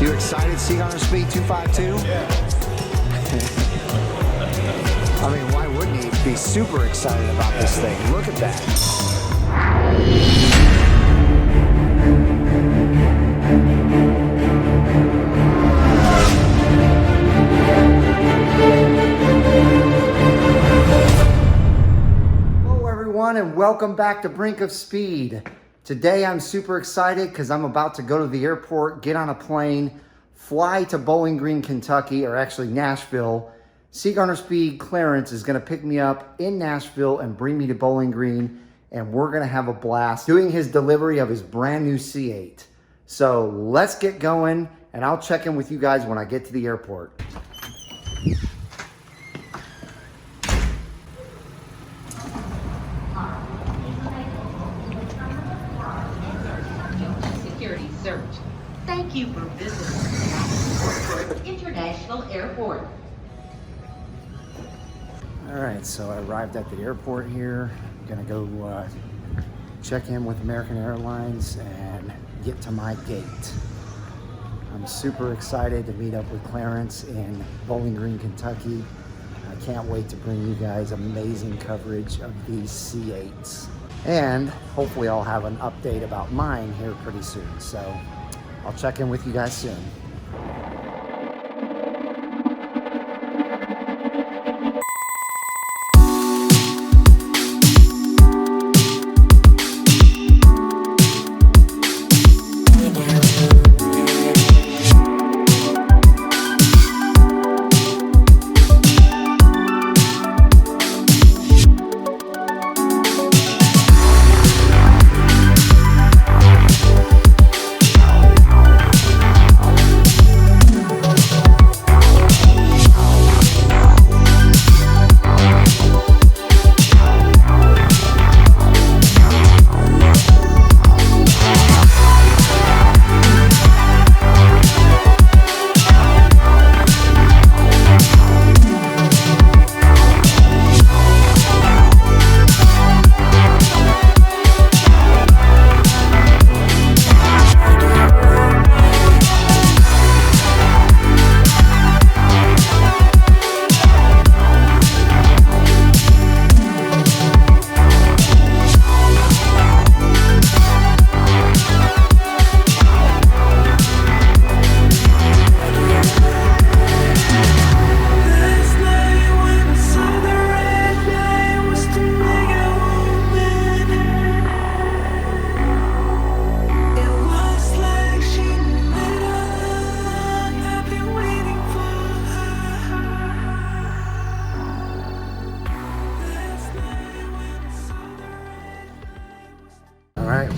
You excited, CGarnerSpeed252? Yeah. I mean, why wouldn't he be super excited about this thing? Look at that. Hello everyone and welcome back to Brink of Speed. Today I'm super excited because I'm about to go to the airport, get on a plane, fly to Bowling Green, Kentucky, or actually Nashville. CGarnerSpeed Clarence is going to pick me up in Nashville and bring me to Bowling Green, and we're going to have a blast doing his delivery of his brand new C8. So let's get going, and I'll check in with you guys when I get to the airport. Security search. Thank you for visiting International Airport. All right, so I arrived at the airport here. I'm gonna go check in with American Airlines and get to my gate. I'm super excited to meet up with Clarence in Bowling Green, Kentucky. I can't wait to bring you guys amazing coverage of these C8s. And hopefully I'll have an update about mine here pretty soon. So I'll check in with you guys soon.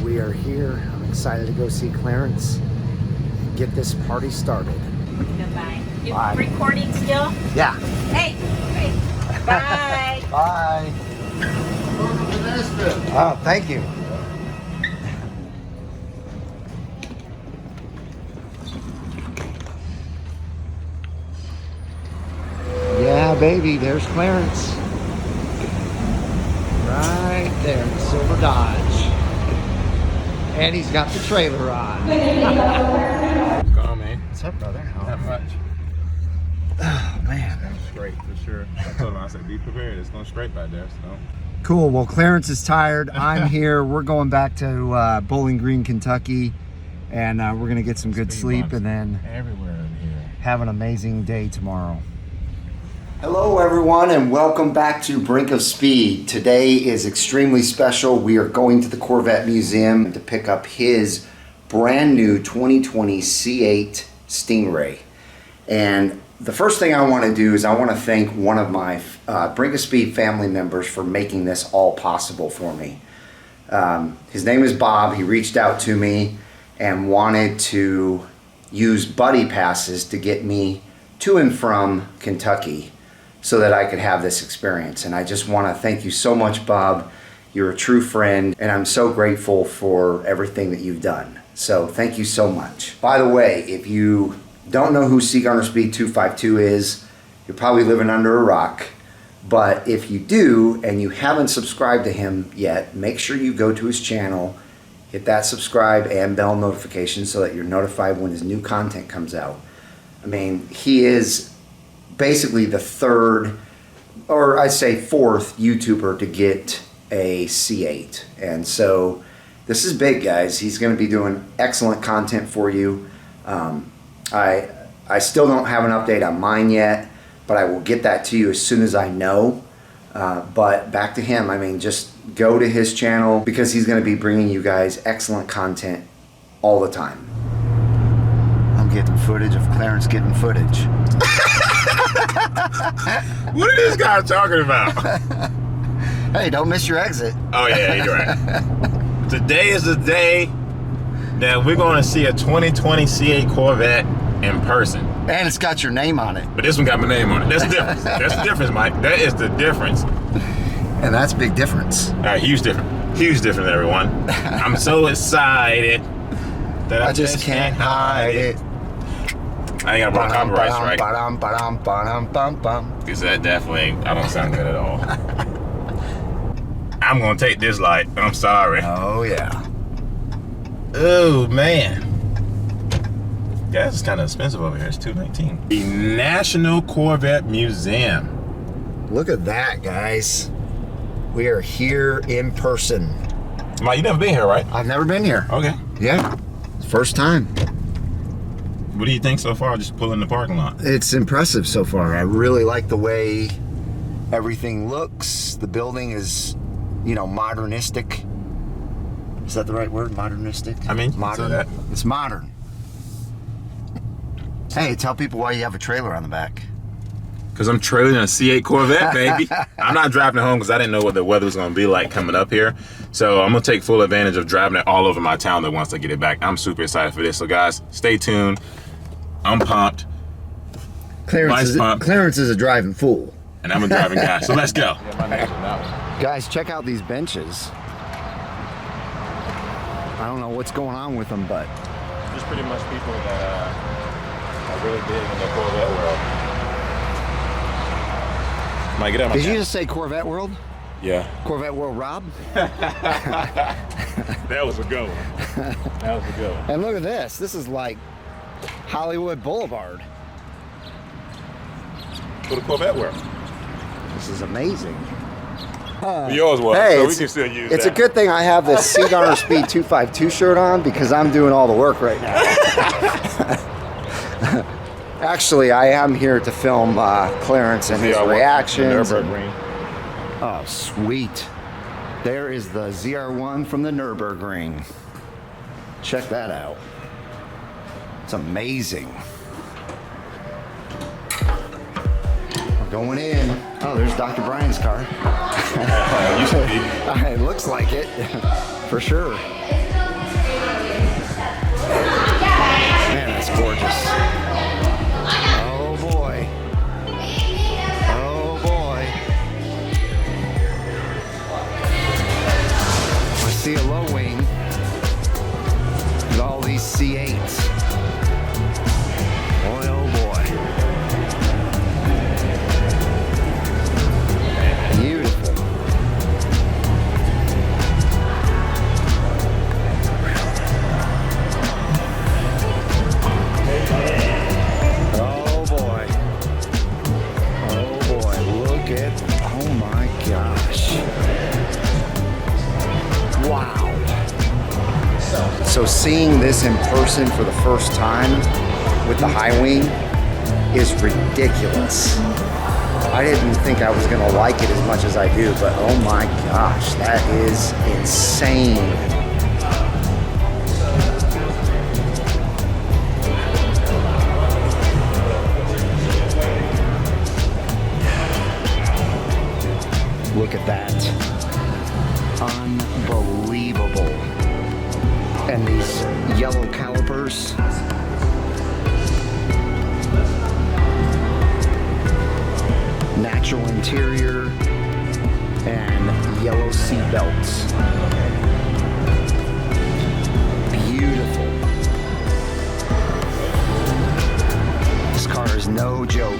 We are here. I'm excited to go see Clarence and get this party started. Goodbye. You Bye. recording still? Yeah. Hey. Bye. Bye. Welcome to Nashville. Oh, thank you. Yeah, baby, there's Clarence. Right there, the silver Dodge. And he's got the trailer on. Go on, man. What's up, brother? Not much. Oh, man. That's straight for sure. I told him, I said, be prepared. It's going straight by there. So. Cool. Well, Clarence is tired. I'm here. We're going back to Bowling Green, Kentucky, and we're going to get some good sleep and then everywhere in here. Have an amazing day tomorrow. Hello everyone and welcome back to Brink of Speed. Today is extremely special. We are going to the Corvette Museum to pick up his brand new 2020 C8 Stingray. And the first thing I want to do is I want to thank one of my Brink of Speed family members for making this all possible for me. His name is Bob. He reached out to me and wanted to use buddy passes to get me to and from Kentucky so that I could have this experience. And I just want to thank you so much, Bob. You're a true friend, and I'm so grateful for everything that you've done. So thank you so much. By the way, if you don't know who CGarnerSpeed252 is, you're probably living under a rock. But if you do, and you haven't subscribed to him yet, make sure you go to his channel hit that subscribe and bell notification so that you're notified when his new content comes out. I mean, he is basically the third, or I'd say fourth YouTuber to get a C8. And so this is big, guys. He's going to be doing excellent content for you. I still don't have an update on mine yet, but I will get that to you as soon as I know. But back to him, I mean, just go to his channel because he's going to be bringing you guys excellent content all the time. I'm getting footage of Clarence getting footage. What is this guy talking about? Hey, don't miss your exit. Oh yeah, you're right. Today is the day that we're going to see a 2020 C8 Corvette in person. And it's got your name on it. But this one got my name on it. That's the difference. That's the difference, Mike. That is the difference. And that's a big difference. Huge difference. Huge difference, everyone. I'm so excited that I just can't hide it. I ain't got to copyrights, right? Because that definitely, I don't sound good at all. I'm going to take this light. I'm sorry. Oh, yeah. Oh, man. Gas is kind of expensive over here. It's $2.19. The National Corvette Museum. Look at that, guys. We are here in person. Mike, you never been here, right? I've never been here. Okay. Yeah. First time. What do you think so far? Just pulling the parking lot. It's impressive so far. I really like the way everything looks. The building is, you know, modernistic. Is that the right word? Modernistic? I mean, modern. that. It's modern. Hey, tell people why you have a trailer on the back. Because I'm trailing a C8 Corvette, baby. I'm not driving it home because I didn't know what the weather was going to be like coming up here. So I'm going to take full advantage of driving it all over my town that once I get it back. I'm super excited for this. So guys, stay tuned. I'm pumped. Clarence is a driving fool. And I'm a driving guy. So let's go. Guys, check out these benches. I don't know what's going on with them, but Just pretty much people that are really big in the Corvette world. Mike, get out my did you just say Corvette World? Yeah. Corvette World Rob? That was a good one. That was a good one. And look at this. This is like Hollywood Boulevard. For the Corvette world. This is amazing. Yours was, Hey, so we can still use it's that. a good thing I have this CGarnerSpeed252 shirt on because I'm doing all the work right now. Actually, I am here to film Clarence and his reactions. Oh, sweet. There is the ZR1 from the Nürburgring. Check that out. It's amazing. We're going in. Oh, there's Dr. Brian's car. Used to be. It looks like it, for sure. Man, that's gorgeous. Oh boy. Oh boy. I see a low wing with all these C8s. Boy, oh boy. Beautiful. Oh boy. Oh boy. Look at, oh my gosh. Wow. So seeing this in person for the first time with the high wing is ridiculous. I didn't think I was gonna like it as much as I do, but oh my gosh, that is insane. Look at that. Unbelievable. And these yellow calipers. Natural interior and yellow seat belts. Beautiful. This car is no joke.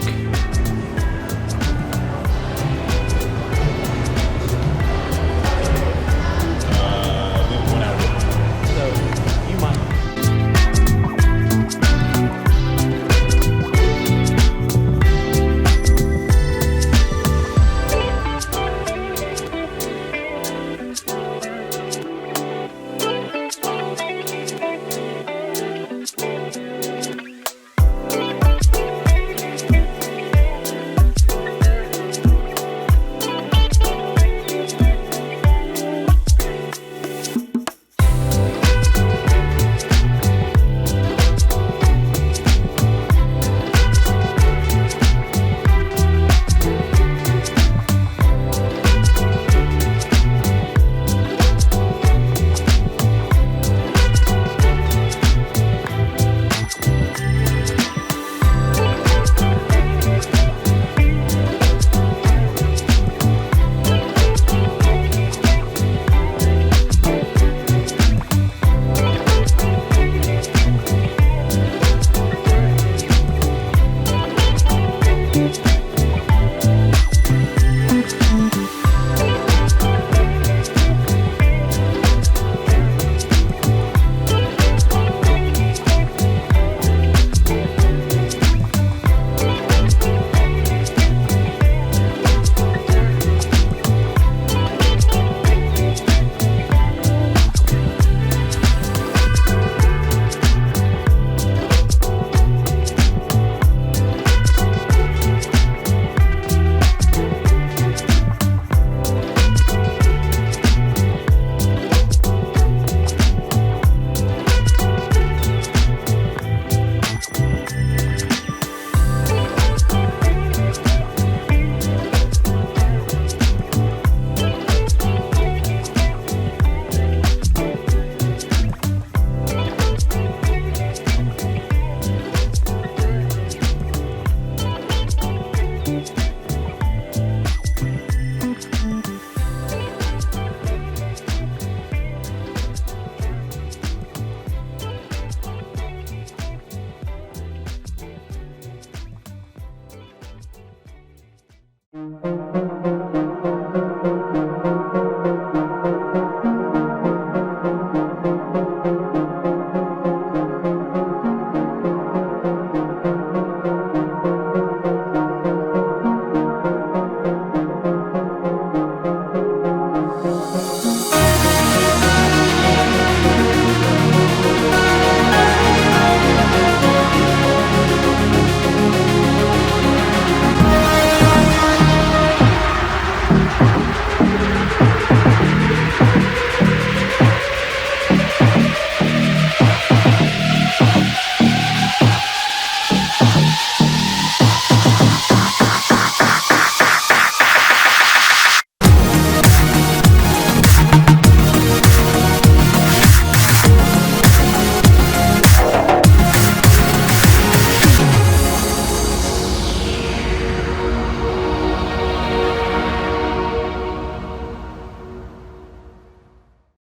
you.